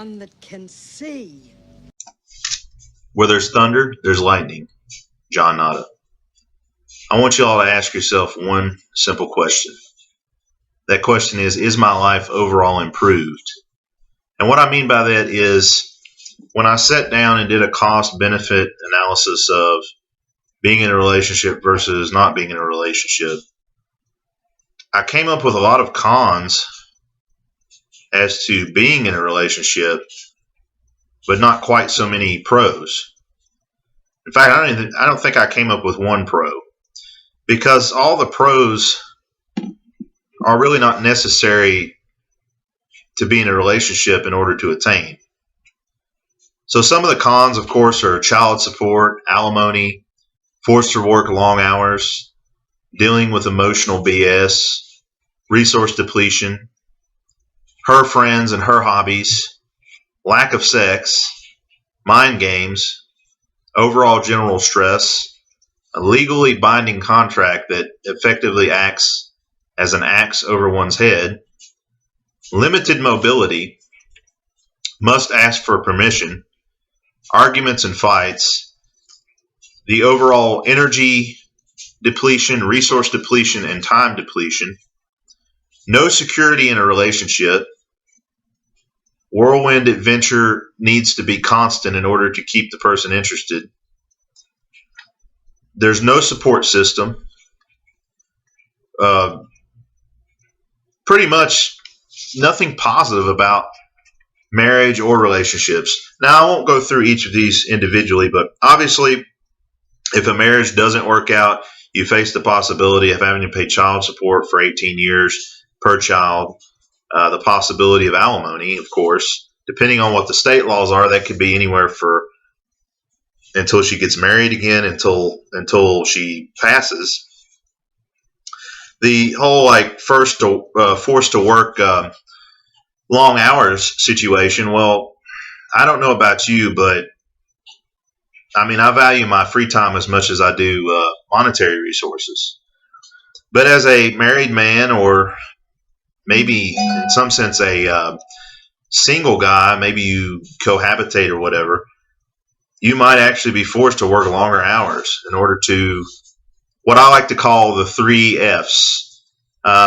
one that can see. Where there's thunder, there's lightning. John Nada. I want you all to ask yourself one simple question. That question is my life overall improved? And what I mean by that is when I sat down and did a cost benefit analysis of being in a relationship versus not being in a relationship, I came up with a lot of cons as to being in a relationship, but not quite so many pros. In fact, I don't think I came up with one pro, because all the pros are really not necessary to be in a relationship in order to attain. So some of the cons, of course, are child support, alimony, forced to work long hours, dealing with emotional BS, resource depletion, her friends and her hobbies, lack of sex, mind games, overall general stress, a legally binding contract that effectively acts as an axe over one's head, limited mobility, must ask for permission, arguments and fights, the overall energy depletion, resource depletion, and time depletion, no security in a relationship, whirlwind adventure needs to be constant in order to keep the person interested, there's no support system, pretty much nothing positive about marriage or relationships. Now, I won't go through each of these individually, but obviously, if a marriage doesn't work out, you face the possibility of having to pay child support for 18 years per child, the possibility of alimony, of course. Depending on what the state laws are, that could be anywhere for until she gets married again, until she passes. The whole forced to work long hours situation. Well, I don't know about you, but I mean, I value my free time as much as I do monetary resources. But as a married man, or maybe in some sense a single guy, maybe you cohabitate or whatever, you might actually be forced to work longer hours in order to what I like to call the 3 F's.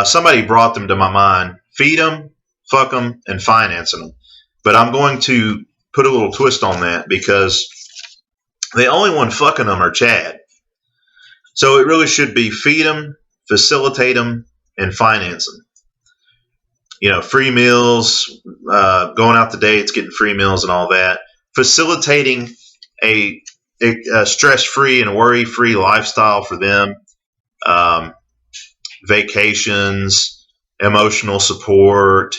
Somebody brought them to my mind: feed them, fuck them, and financing them. But I'm going to put a little twist on that, because the only one fucking them are Chad. So it really should be feed them, facilitate them, and finance them. You know, free meals, going out to dates, getting free meals and all that. Facilitating a stress-free and worry-free lifestyle for them. Vacations, emotional support,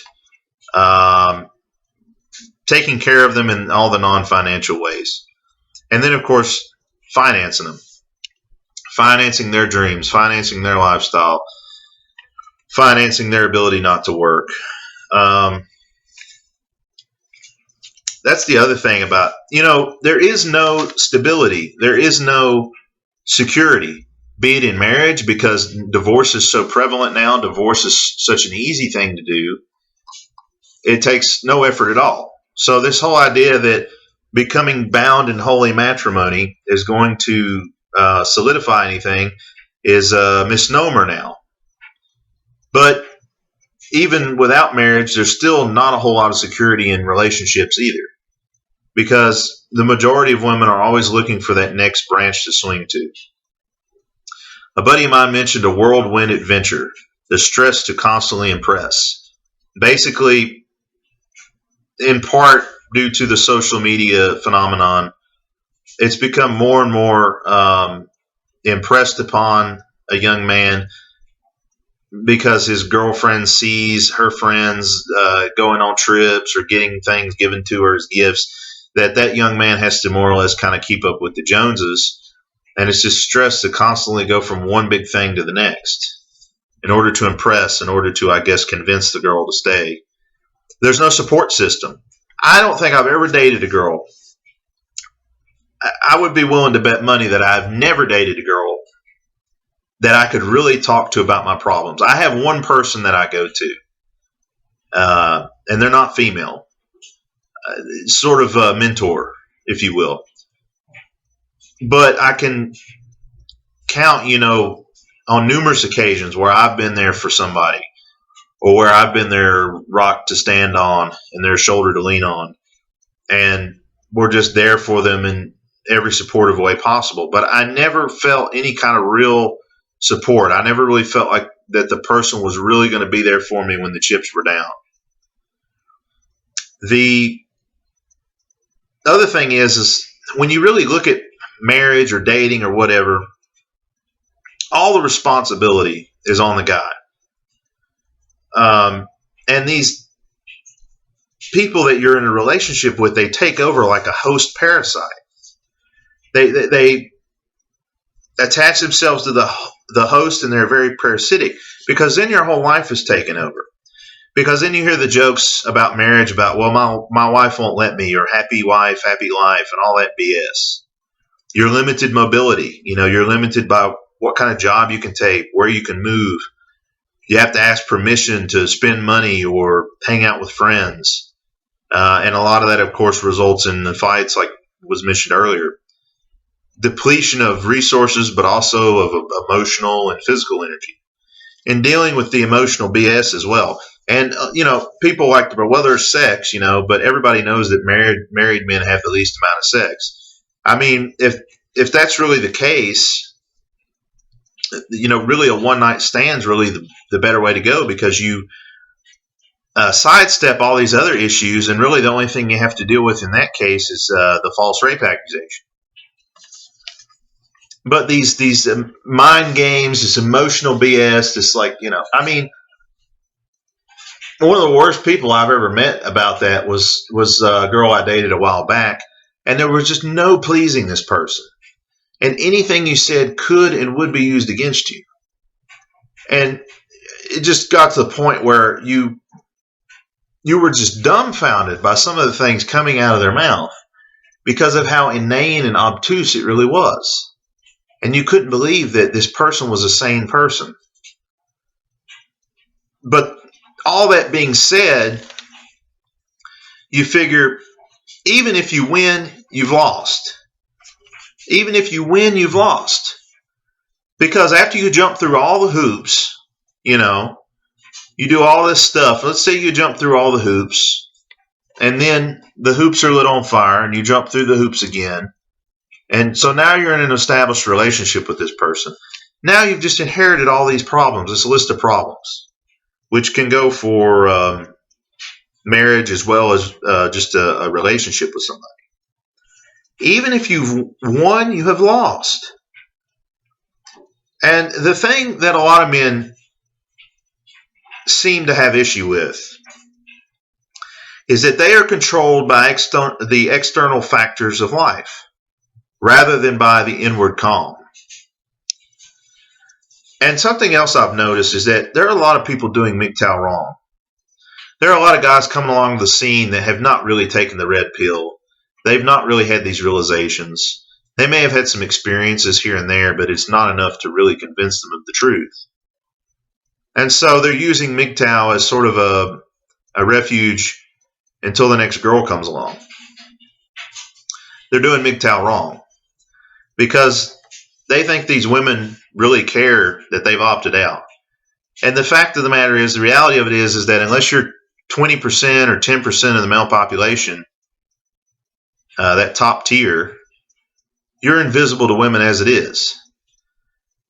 taking care of them in all the non-financial ways. And then, of course, financing them. Financing their dreams, financing their lifestyle, financing their ability not to work. That's the other thing about, there is no stability. There is no security, be it in marriage, because divorce is so prevalent now. Divorce is such an easy thing to do. It takes no effort at all. So this whole idea that becoming bound in holy matrimony is going to solidify anything is a misnomer now. But even without marriage, there's still not a whole lot of security in relationships either, because the majority of women are always looking for that next branch to swing to. A buddy of mine mentioned a whirlwind adventure, the stress to constantly impress. Basically, in part due to the social media phenomenon, it's become more and more impressed upon a young man because his girlfriend sees her friends going on trips or getting things given to her as gifts, that young man has to more or less kind of keep up with the Joneses. And it's just stress to constantly go from one big thing to the next in order to impress, in order to, I guess, convince the girl to stay. There's no support system. I don't think I've ever dated a girl. I would be willing to bet money that I've never dated a girl that I could really talk to about my problems. I have one person that I go to, and they're not female. sort of a mentor, if you will. But I can count, on numerous occasions where I've been there for somebody, or where I've been their rock to stand on and their shoulder to lean on. And we're just there for them in every supportive way possible. But I never felt any kind of real support. I never really felt like that the person was really going to be there for me when the chips were down. The other thing is when you really look at marriage or dating or whatever, all the responsibility is on the guy. And these people that you're in a relationship with, they take over like a host parasite. They attach themselves to the host, and they're very parasitic, because then your whole life is taken over. Because then you hear the jokes about marriage about, well, my wife won't let me, or happy wife, happy life, and all that BS. You're limited mobility. You're limited by what kind of job you can take, where you can move. You have to ask permission to spend money or hang out with friends. And a lot of that, of course, results in the fights, like was mentioned earlier. Depletion of resources, but also of emotional and physical energy. And dealing with the emotional BS as well. And, people like to, well, there's sex, but everybody knows that married men have the least amount of sex. I mean, if that's really the case, really a one-night stand is really the better way to go, because you sidestep all these other issues, and really the only thing you have to deal with in that case is the false rape accusation. But these mind games, this emotional BS, this one of the worst people I've ever met about that was a girl I dated a while back, and there was just no pleasing this person. And anything you said could and would be used against you. And it just got to the point where you were just dumbfounded by some of the things coming out of their mouth because of how inane and obtuse it really was. And you couldn't believe that this person was a sane person. But all that being said, you figure, even if you win, you've lost. Even if you win, you've lost. Because after you jump through all the hoops, you do all this stuff. Let's say you jump through all the hoops, and then the hoops are lit on fire, and you jump through the hoops again. And so now you're in an established relationship with this person. Now you've just inherited all these problems, this list of problems, which can go for marriage as well as just a relationship with somebody. Even if you've won, you have lost. And the thing that a lot of men seem to have issue with is that they are controlled by the external factors of life rather than by the inward calm. And something else I've noticed is that there are a lot of people doing Mgtow wrong. There are a lot of guys coming along the scene that have not really taken the red pill. They've not really had these realizations. They may have had some experiences here and there, but it's not enough to really convince them of the truth. And so they're using Mgtow as sort of a refuge until the next girl comes along. They're doing Mgtow wrong because they think these women really care that they've opted out. And the fact of the matter is, the reality of it is that unless you're 20% or 10% of the male population, that top tier, you're invisible to women as it is.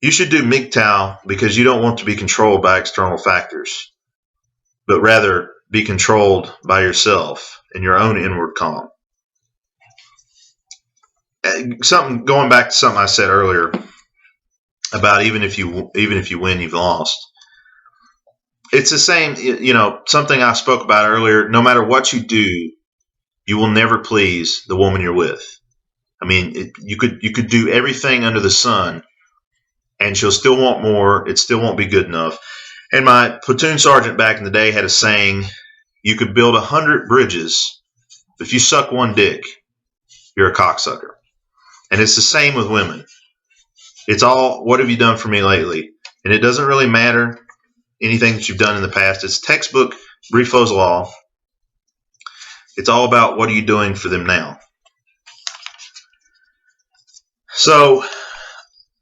You should do Mgtow because you don't want to be controlled by external factors, but rather be controlled by yourself and your own inward calm. Going back to something I said earlier about even if you win, you've lost. It's the same, something I spoke about earlier. No matter what you do, you will never please the woman you're with. I mean, you could do everything under the sun, and she'll still want more. It still won't be good enough. And my platoon sergeant back in the day had a saying: you could build 100 bridges, but if you suck one dick, you're a cocksucker. And it's the same with women. It's all, what have you done for me lately? And it doesn't really matter anything that you've done in the past. It's textbook Briffault's law. It's all about what are you doing for them now. So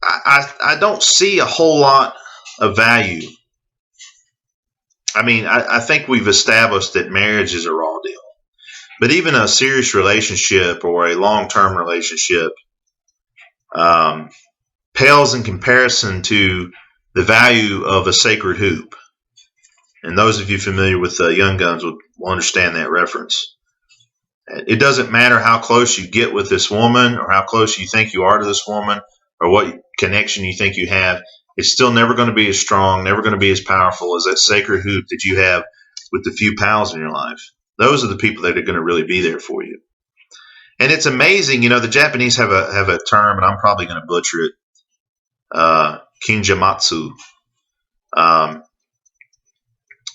I don't see a whole lot of value. I mean, I think we've established that marriage is a raw deal. But even a serious relationship or a long-term relationship pales in comparison to the value of a sacred hoop. And those of you familiar with Young Guns will understand that reference. It doesn't matter how close you get with this woman or how close you think you are to this woman or what connection you think you have. It's still never going to be as strong, never going to be as powerful as that sacred hoop that you have with the few pals in your life. Those are the people that are going to really be there for you. And it's amazing, the Japanese have a term, and I'm probably going to butcher it, kinjamatsu.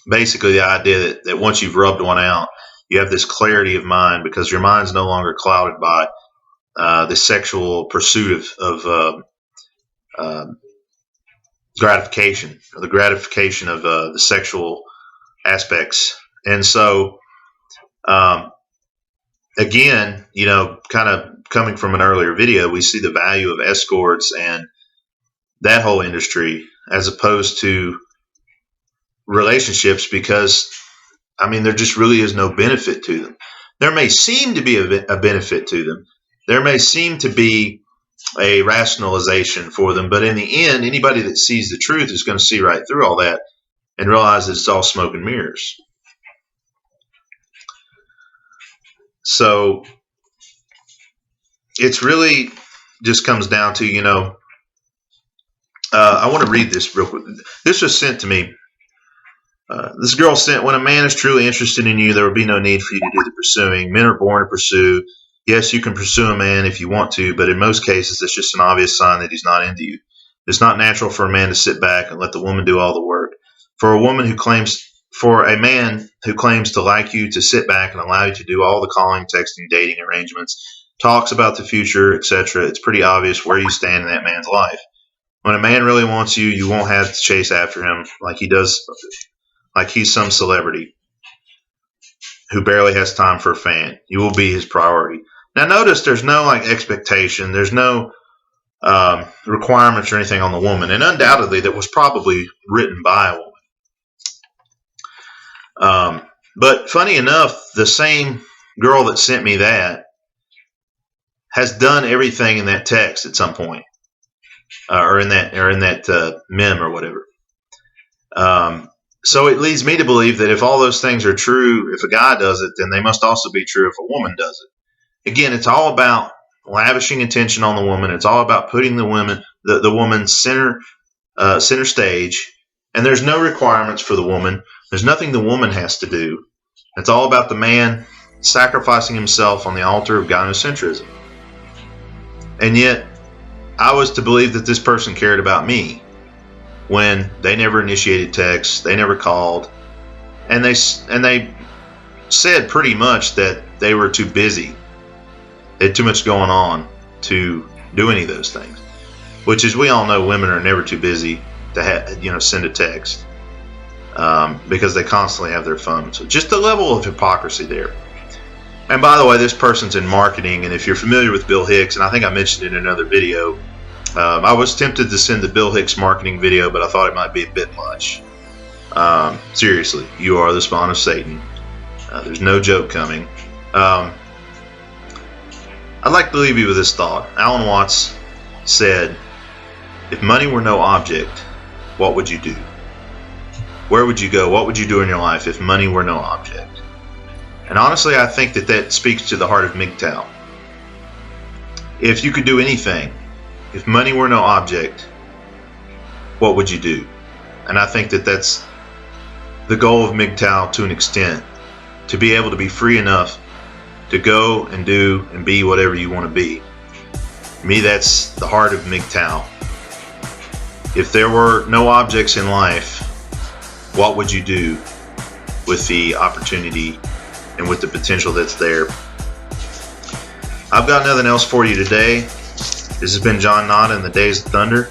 Basically, the idea that once you've rubbed one out, you have this clarity of mind because your mind's no longer clouded by the sexual pursuit of gratification, or the gratification of the sexual aspects. And so, again, kind of coming from an earlier video, we see the value of escorts and that whole industry as opposed to relationships because, there just really is no benefit to them. There may seem to be a benefit to them. There may seem to be a rationalization for them, but in the end, anybody that sees the truth is going to see right through all that and realize that it's all smoke and mirrors. So it's really just comes down to, I want to read this real quick. This was sent to me. This girl sent, when a man is truly interested in you, there will be no need for you to do the pursuing. Men are born to pursue. Yes, you can pursue a man if you want to, but in most cases, it's just an obvious sign that he's not into you. It's not natural for a man to sit back and let the woman do all the work. For a man who claims to like you to sit back and allow you to do all the calling, texting, dating arrangements, talks about the future, etc., it's pretty obvious where you stand in that man's life. When a man really wants you, you won't have to chase after him like he does, like he's some celebrity who barely has time for a fan. You will be his priority. Now, notice there's no expectation. There's no requirements or anything on the woman. And undoubtedly, that was probably written by a woman. But funny enough, the same girl that sent me that has done everything in that text at some point, or in that meme or whatever. So it leads me to believe that if all those things are true, if a guy does it, then they must also be true if a woman does it. Again, it's all about lavishing attention on the woman. It's all about putting the woman center stage. And there's no requirements for the woman. There's nothing the woman has to do. It's all about the man sacrificing himself on the altar of gynocentrism. And yet, I was to believe that this person cared about me when they never initiated texts, they never called, and they said pretty much that they were too busy. They had too much going on to do any of those things. Which, as we all know, women are never too busy to send a text because they constantly have their phone. So just the level of hypocrisy there. And by the way, this person's in marketing, and if you're familiar with Bill Hicks, and I think I mentioned it in another video, I was tempted to send the Bill Hicks marketing video, but I thought it might be a bit much. Seriously, you are the spawn of Satan. There's no joke coming. I'd like to leave you with this thought. Alan Watts said, if money were no object, what would you do? Where would you go? What would you do in your life if money were no object? And honestly, I think that speaks to the heart of Mgtow. If you could do anything, if money were no object, what would you do? And I think that's the goal of Mgtow to an extent, to be able to be free enough to go and do and be whatever you want to be. To me, that's the heart of Mgtow. If there were no objects in life, what would you do with the opportunity and with the potential that's there? I've got nothing else for you today. This has been John Nada in the Days of Thunder.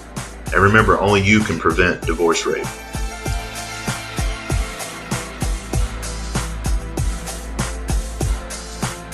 And remember, only you can prevent divorce rape.